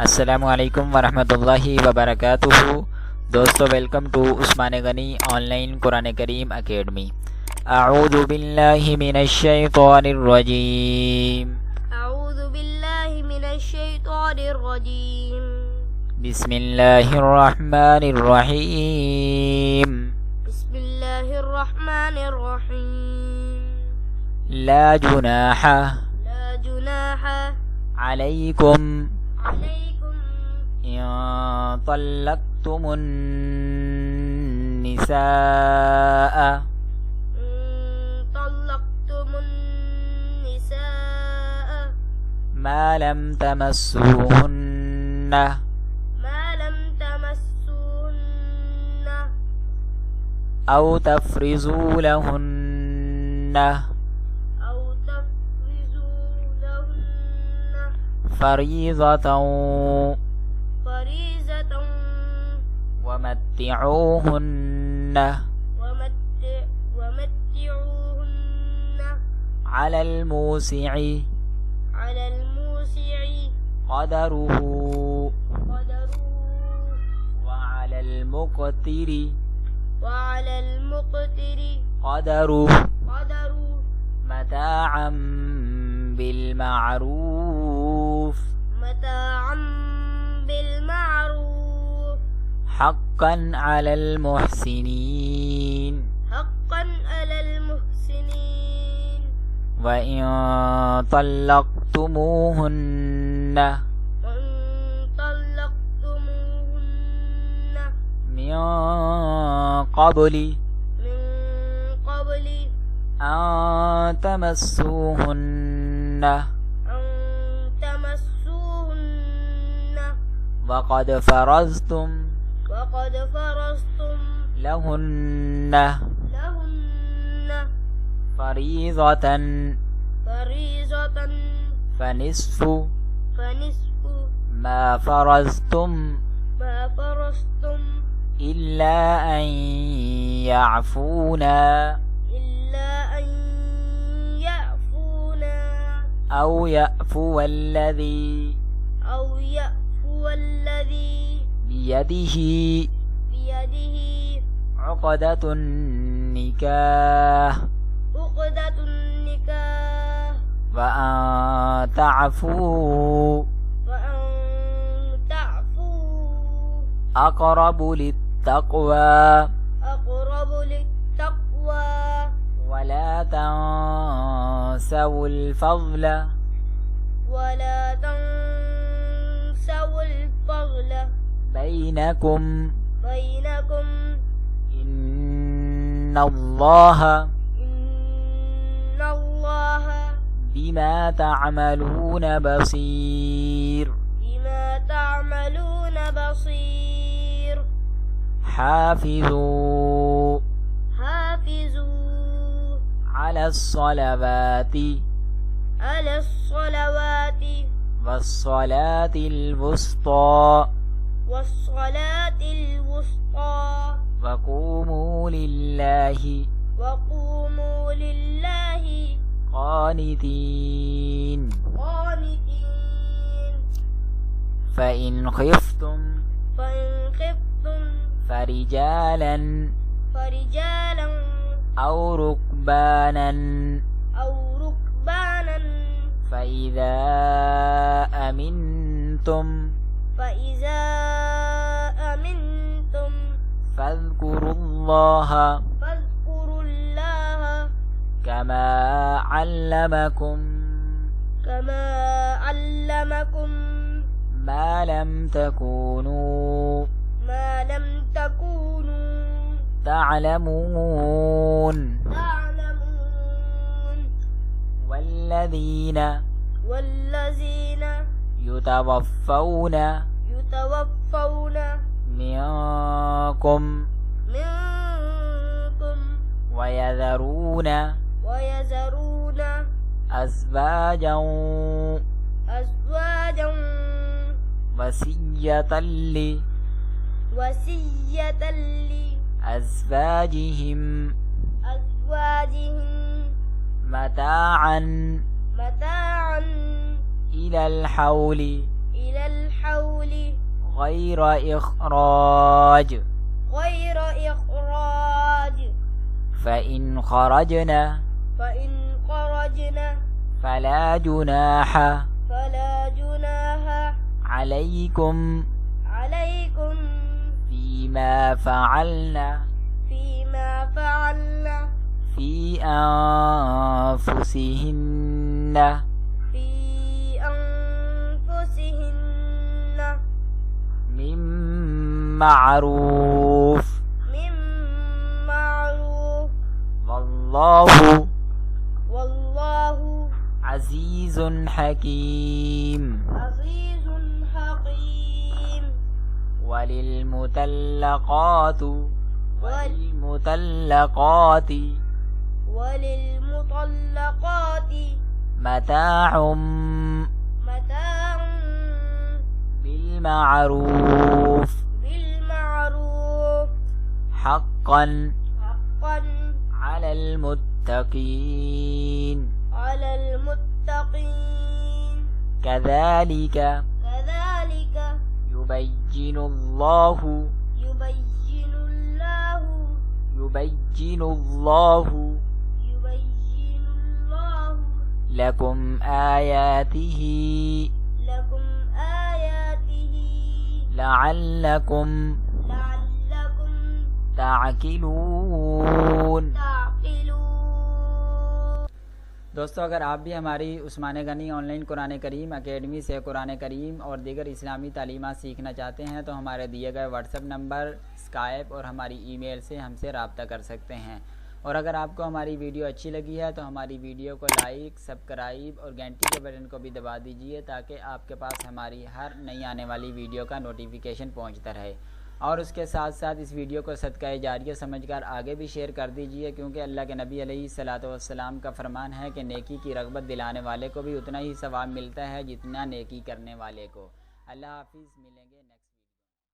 السلام علیکم ورحمتہ اللہ وبرکاتہ۔ دوستو ویلکم ٹو عثمان غنی آن لائن قرآن کریم اکیڈمی۔ اعوذ باللہ من الشیطان الرجیم، اعوذ باللہ من الشیطان الرجیم، بسم اللہ الرحمن الرحیم، بسم اللہ الرحمن الرحیم، لا جناح لا جناح علیکم علیکم ان طلقتم النساء طلقتم النساء ما لم تمسوهن ما لم تمسوهن أو تفرضوا لهن أو تفرضوا لهن فريضة فريضة ومتعوهن ومتعوهن على الموسع قدره وعلى المقتر قدره متاعا بالمعروف حقا على المحسنين وإن طلقتموهن من قبل أن تمسوهن وقد فرضتم لهن فريضة فنصف ما فرضتم إلا أن يعفونا أو يعفو الذي بيده عقدة النكاح وأن تعفوا أقرب للتقوى ولا تنسوا الفضل بينكم إن الله بما تعملون بصير حافظوا على الصلوات والصلاة الوسطى وقوموا لله قانتين فإن خفتم فرجالا أو ركبانا فإذا أمنتم فاذكروا الله كما علمكم ما لم تكونوا تعلمون والذين يتوفون منكم ويذرون أزواجا وصية لأزواجهم متاعا إلى الحول إلى الحول غير إخراج غير إخراج فإن خرجنا فلا جناح عليكم فيما فعلنا في أنفسهن من معروف والله عزيز حكيم وللمطلقات متاع بالمعروف حقا على المتقين كذلك يبين الله لكم آياته لعلكم تعقلون۔ دوستو اگر آپ بھی ہماری عثمان غنی آن لائن قرآن کریم اکیڈمی سے قرآن کریم اور دیگر اسلامی تعلیمات سیکھنا چاہتے ہیں تو ہمارے دیے گئے واٹس ایپ نمبر، اسکائپ اور ہماری ای میل سے ہم سے رابطہ کر سکتے ہیں۔ اور اگر آپ کو ہماری ویڈیو اچھی لگی ہے تو ہماری ویڈیو کو لائک، سبسکرائب اور گھنٹی کے بٹن کو بھی دبا دیجئے تاکہ آپ کے پاس ہماری ہر نئی آنے والی ویڈیو کا نوٹیفیکیشن پہنچتا رہے۔ اور اس کے ساتھ ساتھ اس ویڈیو کو صدقہ جاریہ سمجھ کر آگے بھی شیئر کر دیجئے، کیونکہ اللہ کے نبی علیہ السلام کا فرمان ہے کہ نیکی کی رغبت دلانے والے کو بھی اتنا ہی ثواب ملتا ہے جتنا نیکی کرنے والے کو۔ اللہ حافظ، ملیں گے نیکسٹ